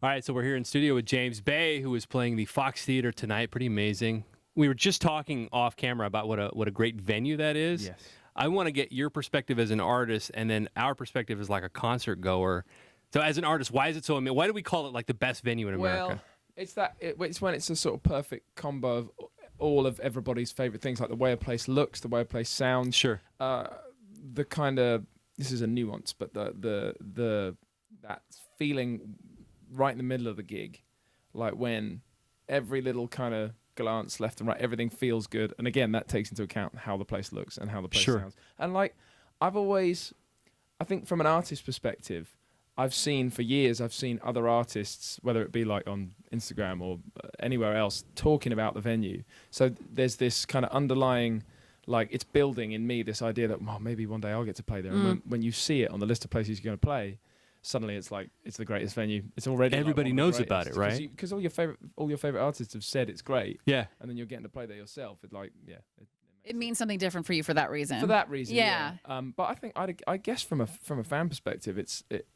All right, so we're here in studio with James Bay, who is playing the Fox Theater tonight. Pretty amazing. We were just talking off camera about what a great venue that is. Yes. I want to get your perspective as an artist, and then our perspective as like a concert goer. So, as an artist, why is it so? Why do we call it like the best venue in America? Well, it's when it's a sort of perfect combo of all of everybody's favorite things, like the way a place looks, the way a place sounds. Sure. The kind of, this is a nuance, but that feeling right in the middle of the gig, like when every little kind of glance left and right, everything feels good. And again, that takes into account how the place looks and how the place sounds. And like, I think from an artist perspective, I've seen other artists, whether it be like on Instagram or anywhere else, talking about the venue. So there's this kind of underlying, like, it's building in me this idea that, well, maybe one day I'll get to play there. And when you see it on the list of places you're going to play, suddenly it's like it's the greatest venue. It's already everybody knows about it, right? Because all your favorite artists have said it's great. Yeah. And then you're getting to play there yourself. It's like, yeah. It means something different for you for that reason. For that reason, yeah. But I think I guess from a fan perspective, it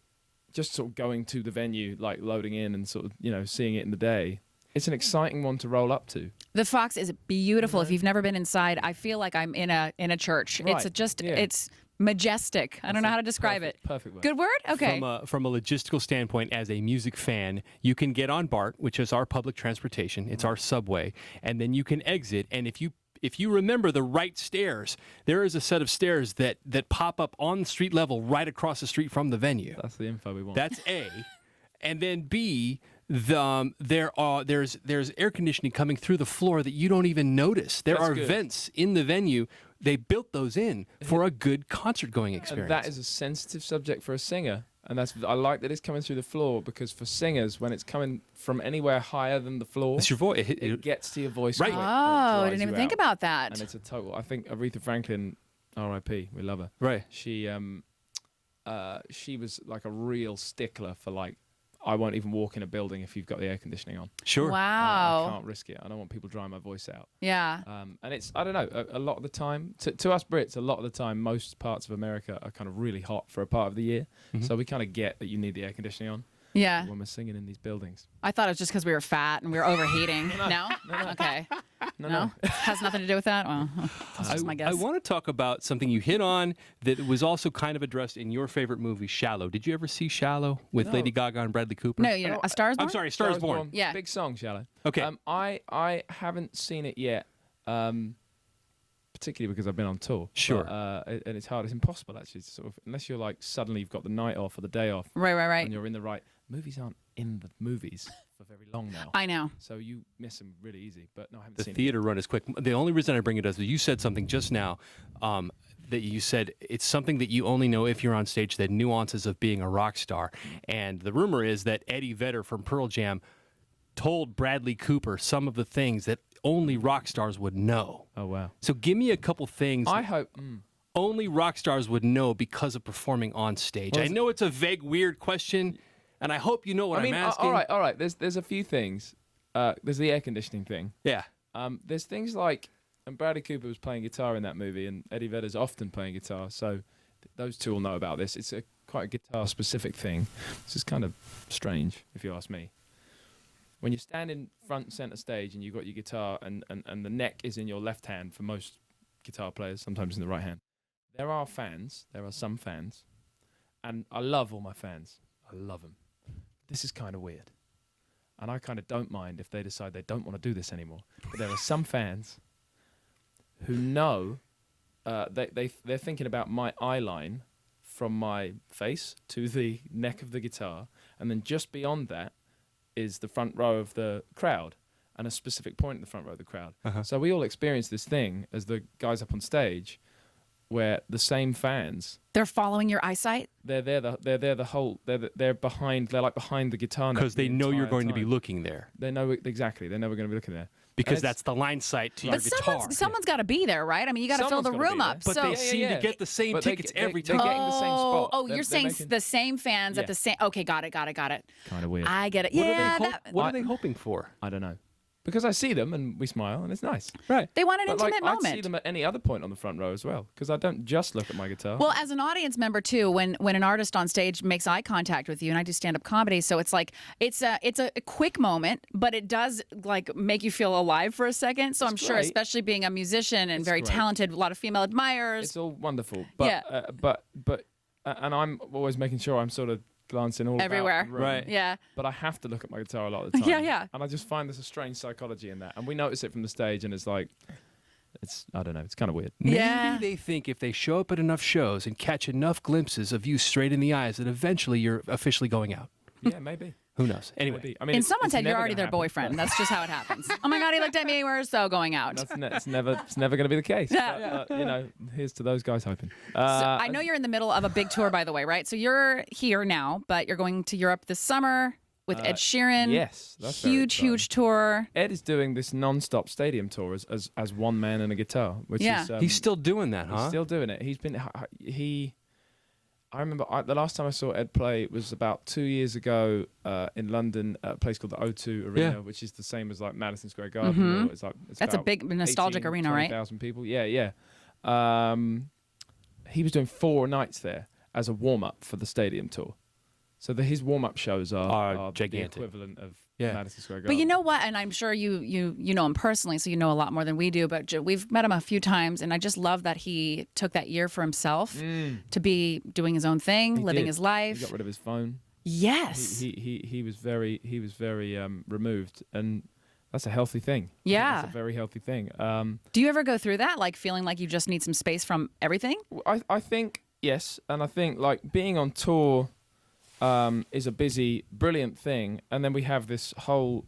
just sort of going to the venue, like loading in and sort of seeing it in the day. It's an exciting one to roll up to. The Fox is beautiful. If you've never been inside, I feel like I'm in a church. Right. It's majestic. I don't know how to describe it. Perfect word. Good word? Okay. From a logistical standpoint, as a music fan, you can get on BART, which is our public transportation. It's our subway. And then you can exit. And if you remember the right stairs, there is a set of stairs that pop up on the street level right across the street from the venue. That's the info we want. That's A. And then B, there's air conditioning coming through the floor that you don't even notice. There are vents in the venue. They built those in for a good concert-going experience. And that is a sensitive subject for a singer. And I like that it's coming through the floor, because for singers, when it's coming from anywhere higher than the floor, it's your voice. It gets to your voice. Right. Quick, I didn't even think about that. And it's a total. I think Aretha Franklin, R.I.P. We love her. Right. She was like a real stickler for like, I won't even walk in a building if you've got the air conditioning on. Sure. Wow. I can't risk it. I don't want people drying my voice out. Yeah. And it's, I don't know, a lot of the time, to us Brits, a lot of the time, most parts of America are kind of really hot for a part of the year. Mm-hmm. So we kind of get that you need the air conditioning on. Yeah. When we're singing in these buildings. I thought it was just because we were fat and we were overheating. No? Okay. No? Has nothing to do with that? Well, that's just my guess. I want to talk about something you hit on that was also kind of addressed in your favorite movie, Shallow. Did you ever see Shallow with Lady Gaga and Bradley Cooper? No, A Star Is Born? I'm sorry, A Star Is Born. Yeah. Big song, Shallow. Okay. I haven't seen it yet, particularly because I've been on tour. Sure. And it's hard. It's impossible, actually, to sort of, unless you're like, suddenly you've got the night off or the day off. Right. And you're in the right. Movies aren't in the movies for very long now. I know. So you miss them really easy. But no, I haven't The seen theater run is quick. The only reason I bring it up is you said something just now that you said it's something that you only know if you're on stage, the nuances of being a rock star. And the rumor is that Eddie Vedder from Pearl Jam told Bradley Cooper some of the things that only rock stars would know. Oh, wow. So give me a couple things. I hope... only rock stars would know because of performing on stage. I know it's a vague, weird question, and I hope you know what I'm asking. All right. There's a few things. There's the air conditioning thing. Yeah. There's things like, and Bradley Cooper was playing guitar in that movie, and Eddie Vedder's often playing guitar, so those two will know about this. It's quite a guitar-specific thing. This is kind of strange, if you ask me. When you stand in front and center stage and you've got your guitar and the neck is in your left hand for most guitar players, sometimes in the right hand, there are some fans, and I love all my fans. I love them. This is kind of weird. And I kind of don't mind if they decide they don't want to do this anymore. But there are some fans who know they're thinking about my eye line from my face to the neck of the guitar, and then just beyond that is the front row of the crowd, and a specific point in the front row of the crowd. Uh-huh. So we all experience this thing as the guys up on stage, where the same fans, they're following your eyesight. They're behind the guitar because they know you're going to be looking there. They know exactly. They know we're going to be looking there because that's the line sight to your guitar. But someone's got to be there, right? I mean, you got to fill the room up. But they seem to get the same tickets every time. They're getting the same spot. Oh, you're saying the same fans at the same. Okay, got it. Kind of weird. I get it. What are they hoping for? I don't know. because I see them and we smile and it's nice. Right. They want an But like, intimate moment. I'd see them at any other point on the front row as well, because I don't just look at my guitar. Well, as an audience member too, when an artist on stage makes eye contact with you, and I do stand-up comedy, so it's like it's a quick moment, but it does like make you feel alive for a second. So I'm sure, great. especially being a musician and It's very great. talented, a lot of female admirers. It's all wonderful, but Yeah. And I'm always making sure I'm sort of glancing all Everywhere. about the room. Right. Yeah. But I have to look at my guitar a lot of the time. Yeah, yeah. And I just find there's a strange psychology in that, and we notice it from the stage, and it's like, I don't know, it's kind of weird. Maybe Yeah. they think if they show up at enough shows and catch enough glimpses of you straight in the eyes, that eventually you're officially going out. Yeah, maybe. Who knows? Anyway. Maybe. I mean, In it's- someone's it's head, you're never already gonna their happen, boyfriend. That's just how it happens. Oh my God, he looked at me. We're so going out. but it's never going to be the case. Yeah, But, here's to those guys hoping. So I know you're in the middle of a big tour, by the way, right? So you're here now, but you're going to Europe this summer with Ed Sheeran. Yes, that's very exciting. huge tour. Ed is doing this non-stop stadium tour as one man and a guitar, which Yeah. is He's still doing that, he's huh? still doing it. I remember the last time I saw Ed play was about 2 years ago in London at a place called the O2 Arena, Yeah. which is the same as like Madison Square Garden. It's like That's a big nostalgic arena, right? 20,000 people. Yeah. He was doing 4 nights there as a warm-up for the stadium tour. So his warm-up shows are gigantic. the equivalent of Yeah. Madison Square Garden. But you know what? And I'm sure you know him personally, so you know a lot more than we do. But we've met him a few times, and I just love that he took that year for himself to be doing his own thing, He living did. his He life. got rid of his phone. Yes. He was very removed, and that's a healthy thing. I think Yeah. that's a very healthy thing. Do you ever go through that, like feeling like you just need some space from everything? I think yes, and I think like being on tour is a busy, brilliant thing, and then we have this whole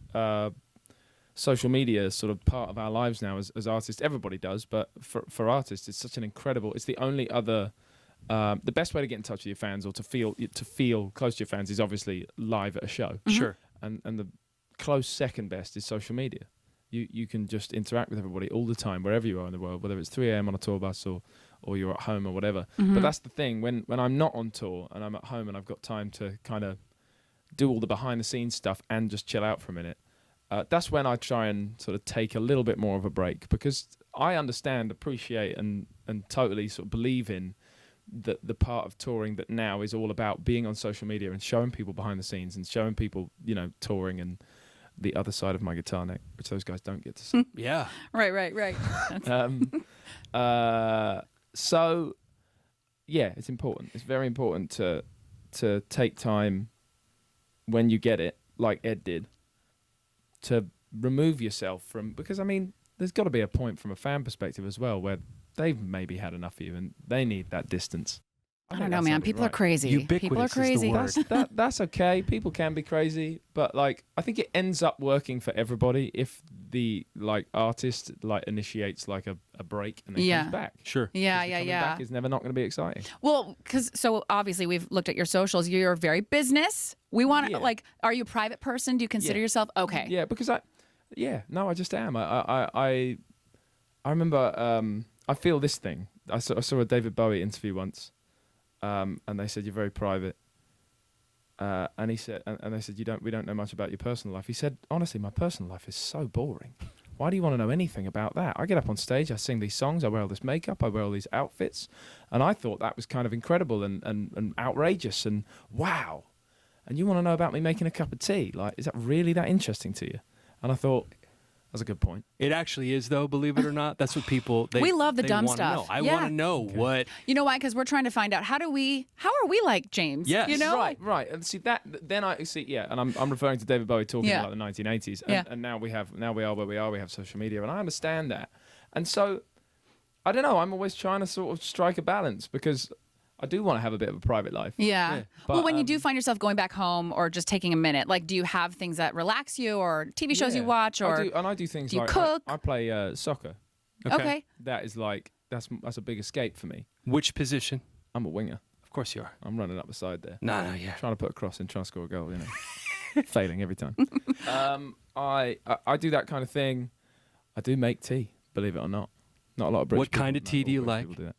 social media sort of part of our lives now as artists. Everybody does, but for artists, it's such an incredible. It's the only other. The best way to get in touch with your fans or to feel close to your fans is obviously live at a show. Sure. And the close second best is social media. You can just interact with everybody all the time, wherever you are in the world, whether it's 3 a.m. on a tour bus or you're at home or whatever. But that's the thing, when I'm not on tour and I'm at home and I've got time to kind of do all the behind the scenes stuff and just chill out for a minute, that's when I try and sort of take a little bit more of a break, because I understand, appreciate and totally sort of believe in the part of touring that now is all about being on social media and showing people behind the scenes and showing people, touring and the other side of my guitar neck, which those guys don't get to see. Yeah. Right. So, yeah, it's important. It's very important to take time when you get it, like Ed did, to remove yourself from, because I mean, there's got to be a point from a fan perspective as well where they've maybe had enough of you and they need that distance. I think don't know, that's man. something People are right. crazy. Ubiquitous People are is the crazy. word. That's okay. People can be crazy, but like I think it ends up working for everybody if the artist initiates like a break and then comes back. Sure. Yeah, 'Cause the coming yeah. back is never not going to be exciting. Well, so obviously we've looked at your socials. You're very business. We want to Yeah. are you a private person? Do you consider Yeah. yourself okay? Yeah, because I just am. I remember I feel this thing. I saw a David Bowie interview once, and they said you're very private. And he said, and they said we don't know much about your personal life. He said, honestly, my personal life is so boring. Why do you want to know anything about that? I get up on stage, I sing these songs, I wear all this makeup, I wear all these outfits, and I thought that was kind of incredible and outrageous and wow. And you want to know about me making a cup of tea? Like, is that really that interesting to you? And I thought, that's a good point. It actually is, though, believe it or not. That's what people... We love the dumb wanna stuff. know. I Yeah. want to know what... You know why? Because we're trying to find out how are we like James? Yes. You know? Right. And see that, then I see, yeah, and I'm referring to David Bowie talking Yeah. about the 1980s. And, Yeah. and now we are where we are, we have social media, and I understand that. And so, I don't know, I'm always trying to sort of strike a balance because I do want to have a bit of a private life. Yeah. Yeah. Well, But, when you do find yourself going back home or just taking a minute, like, do you have things that relax you or TV shows you Yeah. watch or? I do things do you like cook? I play soccer. Okay. That is like that's a big escape for me. Which position? I'm a winger. Of course you are. I'm running up the side there. No, yeah. Trying to put a cross in, trying to score a goal, failing every time. I do that kind of thing. I do make tea, believe it or not. Not a lot of British What kind of people- tea not do you all British like? people do that.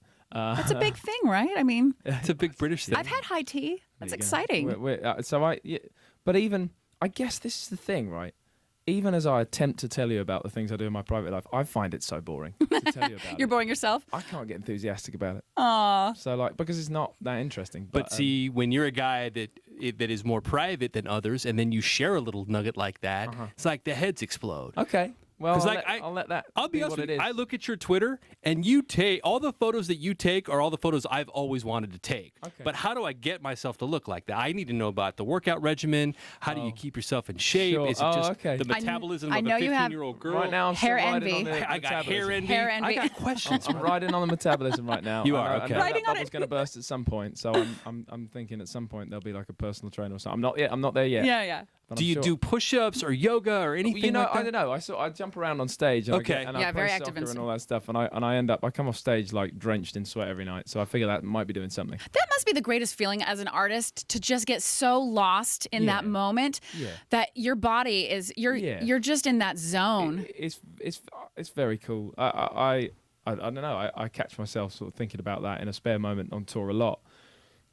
That's a big thing, right? I mean, It's a big British thing. I've had high tea. That's There you go. exciting. But even I guess this is the thing, right? even as I attempt to tell you about the things I do in my private life, I find it so boring to tell you about You're it. boring yourself? I can't get enthusiastic about it. Aw. So like, because it's not that interesting. But see, when you're a guy that is more private than others, and then you share a little nugget like that, it's like the heads explode. Okay. Well, I'll let that I'll be be honest what with it you. is. I look at your Twitter, and you take all the photos that you take are all the photos I've always wanted to take. Okay. But how do I get myself to look like that? I need to know about the workout regimen. How do you keep yourself in shape? Sure. Is it just Okay. the metabolism I of a know you have- 15-year-old girl? Right now, I'm Hair still riding envy. on the I got hair metabolism. envy. Hair envy. I got questions. I'm riding on the metabolism right now. You I are, know- okay. I know Riding that on bubble's it. going to burst at some point, so I'm thinking at some point there'll be like a personal trainer or something. I'm not yet. I'm not there yet. Yeah. but Do I'm you sure. do push-ups or yoga or anything You know, like that? I don't know. I jump around on stage. And Okay. I Yeah, play very active soccer and and all that stuff, and I come off stage like drenched in sweat every night. So I figure that might be doing something. That must be the greatest feeling as an artist, to just get so lost in that Yeah. moment Yeah. that your body is Yeah. you're just in that zone. It's very cool. I don't know. I catch myself sort of thinking about that in a spare moment on tour a lot.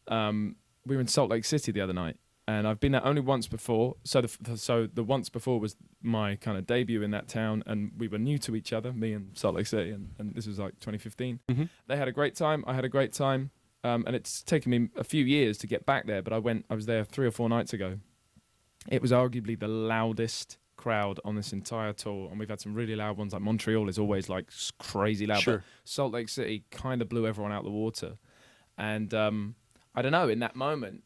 We were in Salt Lake City the other night, and I've been there only once before. So the once before was my kind of debut in that town, and we were new to each other, me and Salt Lake City, and this was like 2015. They had a great time. I had a great time, and it's taken me a few years to get back there. But I was there 3 or 4 nights ago. It was arguably the loudest crowd on this entire tour, and we've had some really loud ones. Like Montreal is always like crazy loud. Sure. But Salt Lake City kind of blew everyone out the water, and I don't know. In that moment,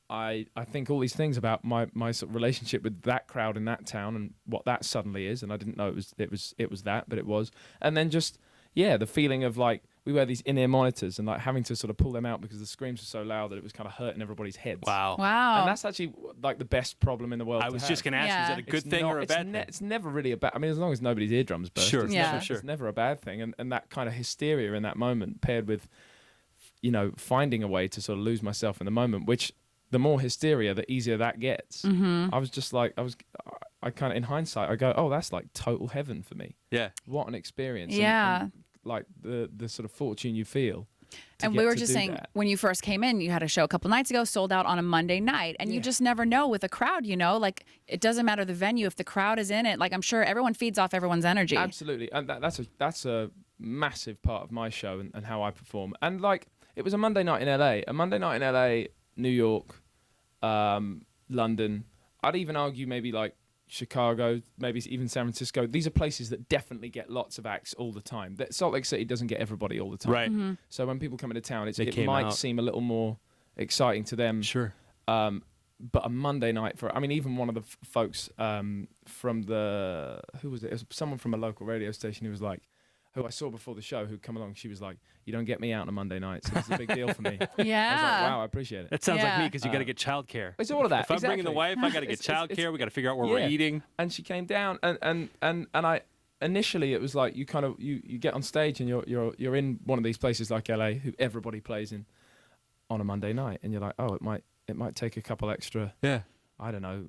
I think all these things about my sort of relationship with that crowd in that town and what that suddenly is, and I didn't know it was that, but it was. And then just the feeling of like we wear these in-ear monitors and like having to sort of pull them out because the screams were so loud that it was kind of hurting everybody's heads. Wow. Wow. And that's actually like the best problem in the world. I was just going to ask, Yeah. is that a good thing or a bad thing? It's never really a bad. I mean, as long as nobody's eardrums burst, Sure, it's, Yeah. never, sure. it's never a bad thing. And that kind of hysteria in that moment, paired with, finding a way to sort of lose myself in the moment, which the more hysteria, the easier that gets. I was just like, I kind of in hindsight, I go, oh, that's like total heaven for me. Yeah. What an experience. Yeah. And like the sort of fortune you feel. to And get we were to just do saying, that. when you first came in, you had a show a couple nights ago, sold out on a Monday night. And you Yeah. just never know with a crowd, like it doesn't matter the venue. If the crowd is in it, like I'm sure everyone feeds off everyone's energy. Absolutely, and that's a massive part of my show and how I perform. And like it was a Monday night in LA, New York, London. I'd even argue maybe like Chicago, maybe even San Francisco. These are places that definitely get lots of acts all the time. That Salt Lake City doesn't get everybody all the time. Right. So when people come into town, They it came might out. seem a little more exciting to them. Sure. But a Monday night even one of the folks from who was it? It was someone from a local radio station who was like, who I saw before the show, who'd come along. She was like, "You don't get me out on a Monday night, so it's a big deal for me." I was like, Yeah. "Wow, I appreciate it." That sounds like me Yeah. because you got to get childcare. It's all of that. If I'm bringing the exactly. wife, I got to get It's- it's- childcare. We got to figure out where we're Yeah. eating. And she came down, and I initially it was like you kind of you get on stage and you're in one of these places like LA, who everybody plays in on a Monday night, and you're like, oh, it might take a couple extra, Yeah. I don't know,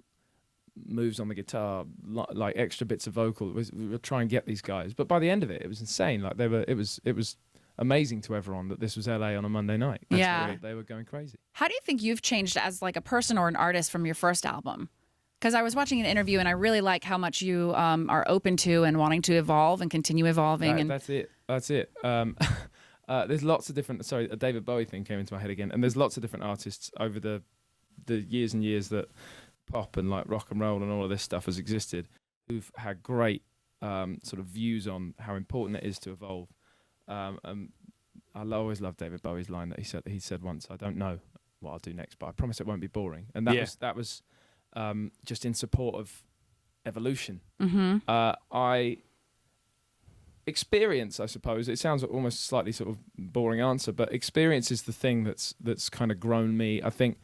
moves on the guitar, like extra bits of vocal. We were trying to get these guys, but by the end of it, it was insane. Like it was amazing to everyone that this was LA on a Monday night. Yeah. They were going crazy. How do you think you've changed as like a person or an artist from your first album? Because I was watching an interview and I really like how much you are open to and wanting to evolve and continue evolving. That's it. There's lots of different. Sorry, a David Bowie thing came into my head again, and there's lots of different artists over the years and years that pop and like rock and roll and all of this stuff has existed, who've had great sort of views on how important it is to evolve. I'll always love David Bowie's line that he said once, "I don't know what I'll do next, but I promise it won't be boring." And that was just in support of evolution. Experience, I suppose. It sounds almost slightly sort of boring answer, but experience is the thing that's kind of grown me. I think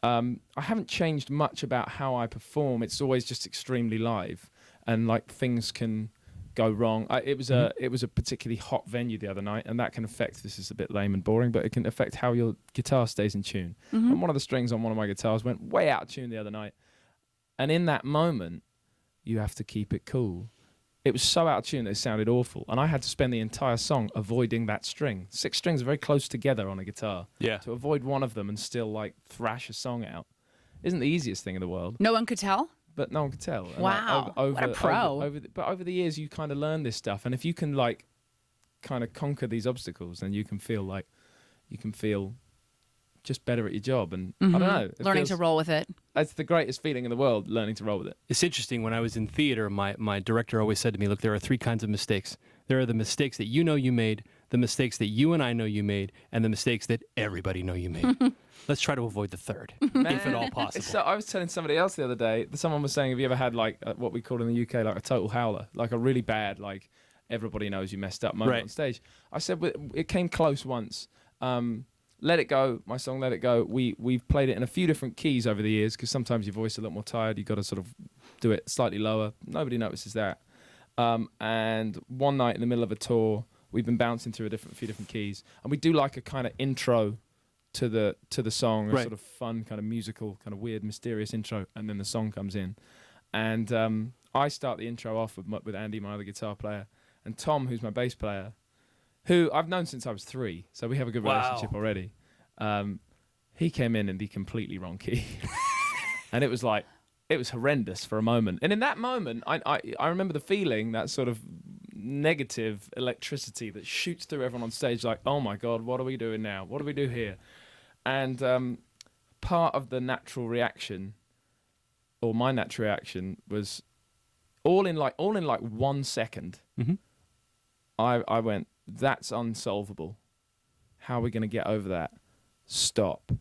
I haven't changed much about how I perform. It's always just extremely live, and like things can go wrong. It was a particularly hot venue the other night, and that can affect. This is a bit lame and boring, but it can affect how your guitar stays in tune. And one of the strings on one of my guitars went way out of tune the other night, and in that moment, you have to keep it cool. It was so out of tune that it sounded awful, and I had to spend the entire song avoiding that string. 6 strings are very close together on a guitar. Yeah. To avoid one of them and still like thrash a song out isn't the easiest thing in the world. No one could tell? but no one could tell. And Wow, what a pro. But over the years, you kind of learn this stuff, and if you can like kind of conquer these obstacles, then you can feel just better at your job. And I don't know, Learning to roll with it. It's the greatest feeling in the world, learning to roll with it. It's interesting. When I was in theater, my director always said to me, look, there are 3 kinds of mistakes. There are the mistakes that you know you made, the mistakes that you and I know you made, and the mistakes that everybody know you made. Let's try to avoid the third, if at all possible. So I was telling somebody else the other day, someone was saying, have you ever had like what we call in the UK, like a total howler, like a really bad, like everybody knows you messed up moment on stage? I said, it came close once. Let It Go, my song Let It Go, we've played it in a few different keys over the years because sometimes your voice is a little more tired. You've got to sort of do it slightly lower. Nobody notices that. And one night in the middle of a tour, we've been bouncing through few different keys. And we do like a kind of intro to the song, a sort of fun, kind of musical, kind of weird, mysterious intro. And then the song comes in. And I start the intro off with Andy, my other guitar player, and Tom, who's my bass player, who I've known since I was 3, so we have a good relationship already. He came in the completely wrong key. And it was horrendous for a moment. And in that moment, I remember the feeling, that sort of negative electricity that shoots through everyone on stage, like, oh my God, what are we doing now? What do we do here? And part of the natural reaction, or my natural reaction, was all in like 1 second, I went, that's unsolvable. How are we going to get over that? Stop.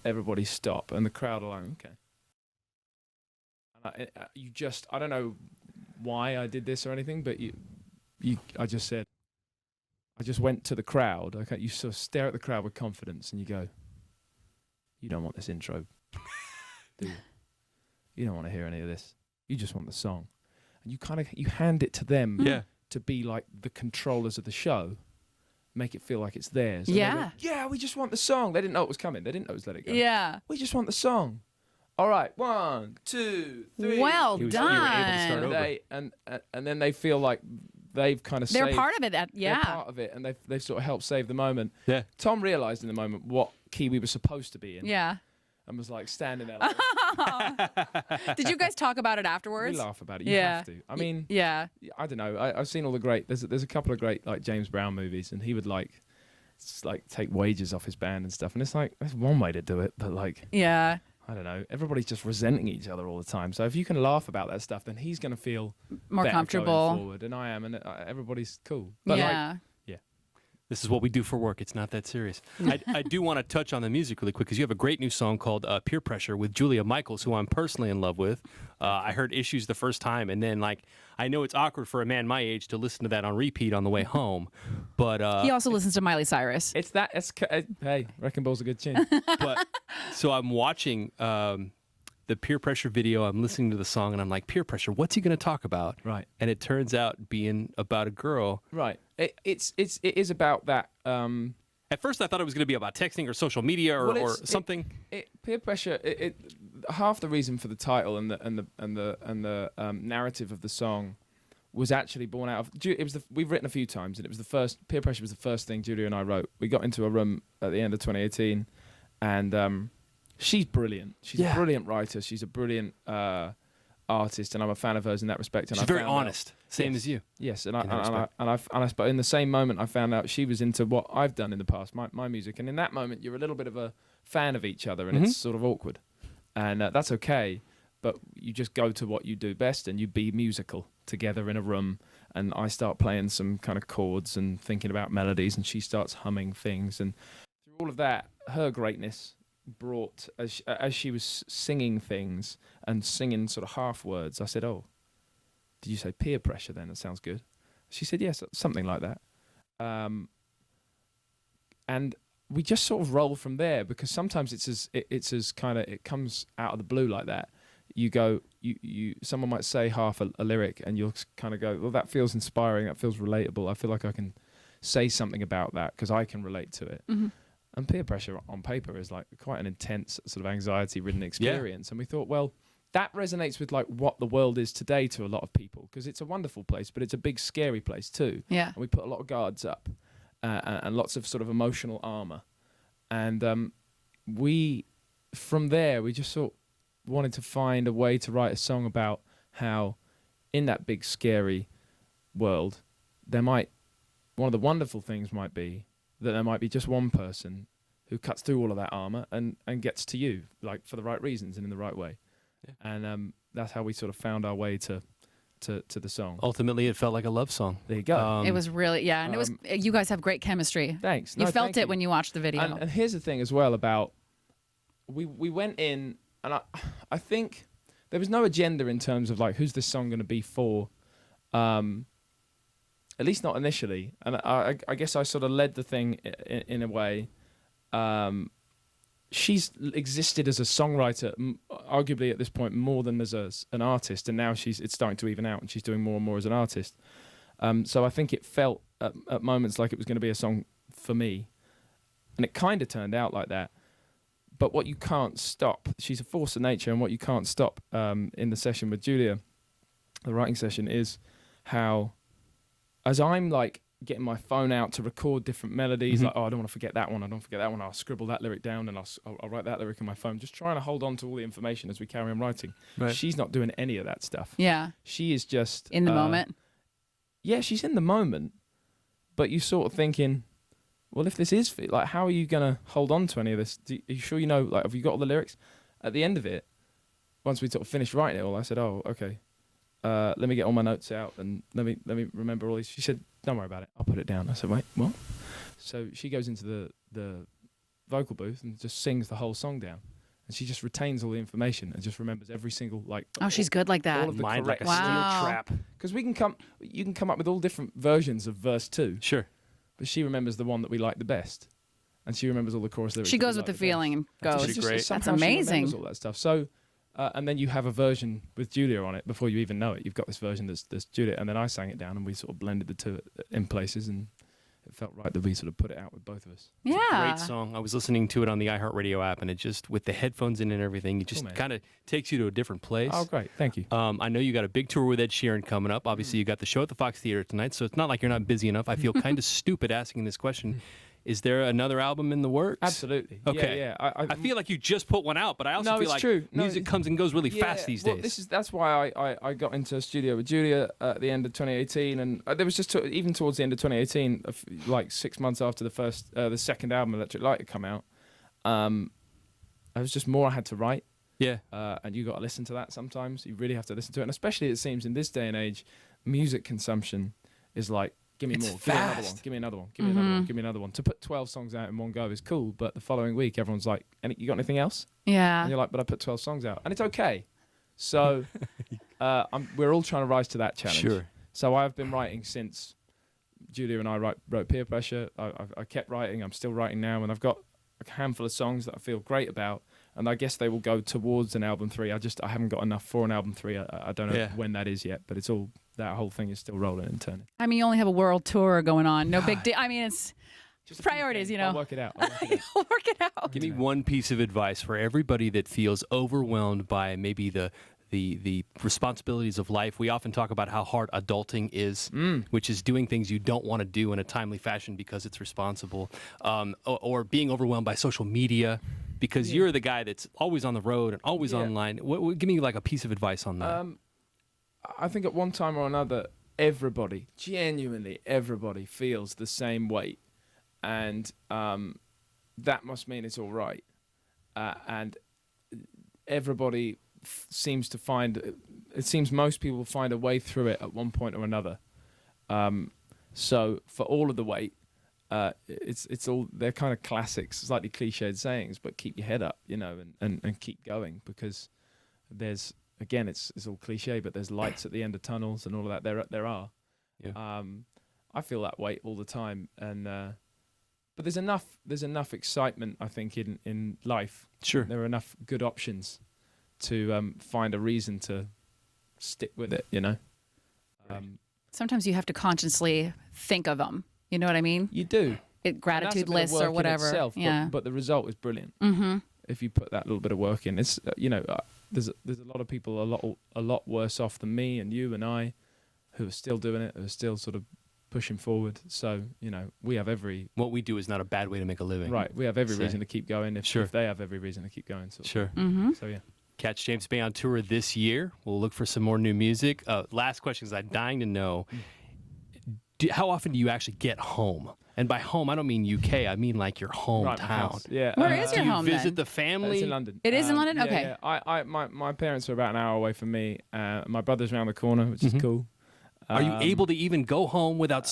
Everybody stop. And the crowd are like, okay. And I don't know why I did this or anything, but I just went to the crowd. Okay, you sort of stare at the crowd with confidence and you go, you don't want this intro, do you? You don't want to hear any of this. You just want the song. And you hand it to them. Yeah. To be like the controllers of the show, make it feel like it's theirs. And Yeah. Yeah, we just want the song. They didn't know it was coming. They didn't know it was Let It Go. Yeah. We just want the song. All right, 1, 2, 3. Well You were able to done. start over. And then they feel like they've kind of They're saved, part of it. they're part of it, and they've sort of helped save the moment. Yeah. Tom realised in the moment what key we were supposed to be in. Yeah. And was like standing there like, Did you guys talk about it we afterwards? laugh about it. You Yeah. have to. I mean, Yeah. I don't know. I've seen all the great. There's a couple of great like James Brown movies, and he would like take wages off his band and stuff. And it's like that's one way to do it, but like Yeah. I don't know. Everybody's just resenting each other all the time. So if you can laugh about that stuff, then he's going to feel More better comfortable. going forward, and I am, and everybody's cool. But Yeah. This is what we do for work. It's not that serious. I do want to touch on the music really quick because you have a great new song called Peer Pressure with Julia Michaels, who I'm personally in love with. I heard Issues the first time, and then I know it's awkward for a man my age to listen to that on repeat on the way home, but He also listens to Miley Cyrus. it's that. Hey, Wrecking Ball's a good tune. but so I'm watching the Peer Pressure video. I'm listening to the song, and I'm like, Peer Pressure, what's he going to talk about? Right. And it turns out being about a girl. Right. It is about that. At first, I thought it was going to be about texting or social media or something. Peer pressure. Half the reason for the title and the narrative of the song was actually born out of. We've written a few times, and it was the first. Peer Pressure was the first thing Julia and I wrote. We got into a room at the end of 2018, and she's brilliant. She's a brilliant writer. She's a brilliant artist, and I'm a fan of hers in that respect. And She's very honest, same as you. Yes, but in the same moment, I found out she was into what I've done in the past, my music, and in that moment, you're a little bit of a fan of each other, and it's sort of awkward, and that's okay. But you just go to what you do best, and you be musical together in a room. And I start playing some kind of chords and thinking about melodies, and she starts humming things, and through all of that, her greatness brought as she was singing things and singing sort of half words. I said, "Oh, did you say peer pressure? Then that sounds good." She said, "Yes, something like that." And we just sort of roll from there because sometimes it's as kind of it comes out of the blue like that. You go, someone might say half a lyric, and you'll kind of go, "Well, that feels inspiring. That feels relatable. I feel like I can say something about that because I can relate to it." Mm-hmm. And peer pressure on paper is like quite an intense sort of anxiety-ridden experience. And we thought, well, that resonates with like what the world is today to a lot of people because it's a wonderful place, but it's a big, scary place too. Yeah. And we put a lot of guards up and lots of sort of emotional armor. And from there, we just thought, wanted to find a way to write a song about how in that big scary world, one of the wonderful things might be that there might be just one person who cuts through all of that armor and gets to you, like for the right reasons and in the right way. Yeah. And that's how we sort of found our way to the song. Ultimately, it felt like a love song. There you go. It was really, and it was. You guys have great chemistry. Thanks. You felt it when you watched the video. And here's the thing as well about we went in, and I think there was no agenda in terms of like who's this song going to be for. At least not initially. And I guess I sort of led the thing in a way. She's existed as a songwriter, arguably at this point more than as an artist, and now it's starting to even out, and she's doing more and more as an artist. So I think it felt at moments like it was going to be a song for me, and it kind of turned out like that. But what you can't stop, she's a force of nature, and what you can't stop in the session with Julia, the writing session, is how, as I'm like getting my phone out to record different melodies, like, oh, I don't want to forget that one, I'll scribble that lyric down and I'll write that lyric on my phone, just trying to hold on to all the information as we carry on writing. Right. She's not doing any of that stuff. Yeah. She is just in the moment. Yeah, she's in the moment, but you sort of thinking, well, if this is like, how are you gonna hold on to any of this? Are you sure you know, like, have you got all the lyrics? At the end of it, once we sort of finished writing it all, I said, oh, okay, let me get all my notes out and let me remember all these. She said, don't worry about it, I'll put it down. I said, wait, what? So she goes into the vocal booth and just sings the whole song down, and she just retains all the information and just remembers every single, like, oh, she's good like that. All of the mind like a steel trap. Because you can come up with all different versions of verse 2. Sure. But she remembers the one that we like the best, and she remembers all the chorus lyrics. She goes with the feeling and goes. That's great. That's amazing. She remembers all that stuff. So, and then you have a version with Julia on it before you even know it. You've got this version that's Julia, and then I sang it down, and we sort of blended the two in places, and it felt right that we sort of put it out with both of us. Yeah. It's a great song. I was listening to it on the iHeartRadio app, and it just, with the headphones in and everything, it just kind of takes you to a different place. Oh, great. Thank you. I know you got a big tour with Ed Sheeran coming up. Obviously, you got the show at the Fox Theater tonight, so it's not like you're not busy enough. I feel kind of stupid asking this question. Is there another album in the works? Absolutely. Okay. Yeah. I feel like you just put one out, but I also feel like true. music comes and goes really fast these days. That's why I got into a studio with Julia at the end of 2018, and there was just even towards the end of 2018, like 6 months after the second album, Electric Light, had come out. I was just more I had to write. Yeah. And you got to listen to that sometimes. You really have to listen to it, and especially it seems in this day and age, music consumption is like, give me more. Fast. Give me another one. Give me another one. Give me another one. To put 12 songs out in one go is cool, but the following week everyone's like, you got anything else? Yeah. And you're like, but I put 12 songs out. And it's okay. So we're all trying to rise to that challenge. Sure. So I've been writing since Julia and I wrote Peer Pressure. I kept writing. I'm still writing now. And I've got a handful of songs that I feel great about. And I guess they will go towards an album 3. I haven't got enough for an album 3. I don't know when that is yet, but it's all, that whole thing is still rolling and turning. I mean, you only have a world tour going on. No big deal. I mean, it's just priorities, you know. I'll work it out. You'll work it out. Give me one piece of advice for everybody that feels overwhelmed by maybe the responsibilities of life. We often talk about how hard adulting is, which is doing things you don't want to do in a timely fashion because it's responsible, or being overwhelmed by social media because you're the guy that's always on the road and always online. Give me like a piece of advice on that. I think at one time or another, everybody, genuinely everybody, feels the same weight, and that must mean it's all right. And everybody seems to find, it seems most people find a way through it at one point or another. So for all of the weight, it's all, they're kind of classics, slightly cliched sayings, but keep your head up, you know, and keep going, because there's, again, it's all cliche, but there's lights at the end of tunnels and all of that. There are. Yeah. I feel that weight all the time, and but there's enough excitement, I think, in life. Sure. There are enough good options to find a reason to stick with it, you know. Sometimes you have to consciously think of them. You know what I mean? You do. Gratitude lists or whatever. Itself, yeah. But the result is brilliant. Mm-hmm. If you put that little bit of work in, it's there's a lot of people a lot worse off than me and you and I, who are still doing it, who are still sort of pushing forward. So, you know, we have what we do is not a bad way to make a living. Right. We have every reason to keep going if they have every reason to keep going. Sure. Mm-hmm. So yeah. Catch James Bay on tour this year. We'll look for some more new music. Last question, because I'm dying to know, how often do you actually get home? And by home, I don't mean UK. I mean like your Right, my hometown. house. Yeah. Where is your Do you home visit then? the family? It's in London. It is in London? Yeah, Okay. yeah. My parents are about an hour away from me. My brother's around the corner, which is cool. Are you able to even go home without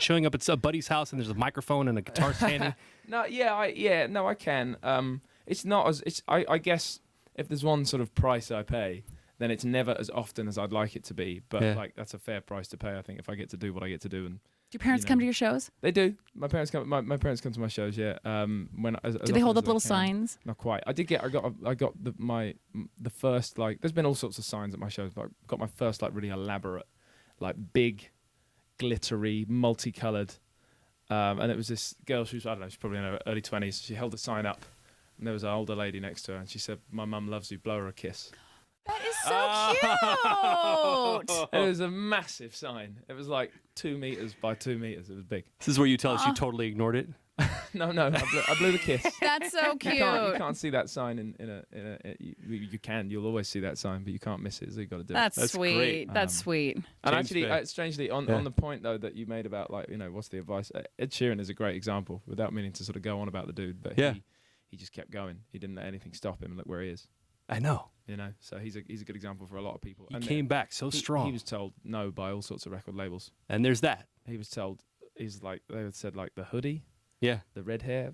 showing up at a buddy's house and there's a microphone and a guitar standing? No, I can. It's not as I guess if there's one sort of price I pay, then it's never as often as I'd like it to be. But Yeah. like that's a fair price to pay, I think, if I get to do what I get to do. And Do your parents come to your shows? they do. My parents come. My parents come to my shows. Yeah. Do they hold up little signs? Not quite. I got the first like. There's been all sorts of signs at my shows. But I got my first like really elaborate, like big, glittery, multicolored, and it was this girl. She was, I don't know. She's probably in her early 20s. She held the sign up, and there was an older lady next to her, and she said, "My mum loves you. Blow her a kiss." That is so cute. It was a massive sign. It was like 2 meters by 2 meters. It was big. This is where you tell us you totally ignored it. No, I blew the kiss. That's so You cute. can't see that sign in a you can. You'll always see that sign, but you can't miss it. So you got to do it. That's sweet. sweet. That's sweet. And James actually, Bay. strangely, on the point though that you made about like what's the advice? Ed Sheeran is a great example. Without meaning to sort of go on about the dude, but Yeah. he just kept going. He didn't let anything stop him. And look where he is. I know. So he's a good example for a lot of people. He And came back so he- strong. He was told no by all sorts of record labels. And there's that. He was told he's like they had said like the hoodie, Yeah. the red hair.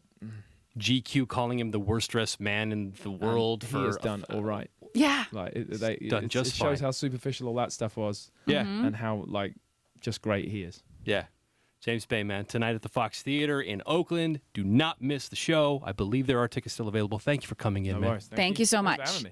GQ calling him the worst dressed man in the world He for has done all right. Yeah. Like done just it shows fine. how superficial all that stuff was, Yeah. and how like just great he is. Yeah. James Bay, man, tonight at the Fox Theater in Oakland. Do not miss the show. I believe there are tickets still available. Thank you for coming in, No man. worries. Thank you so Thanks for much. having me.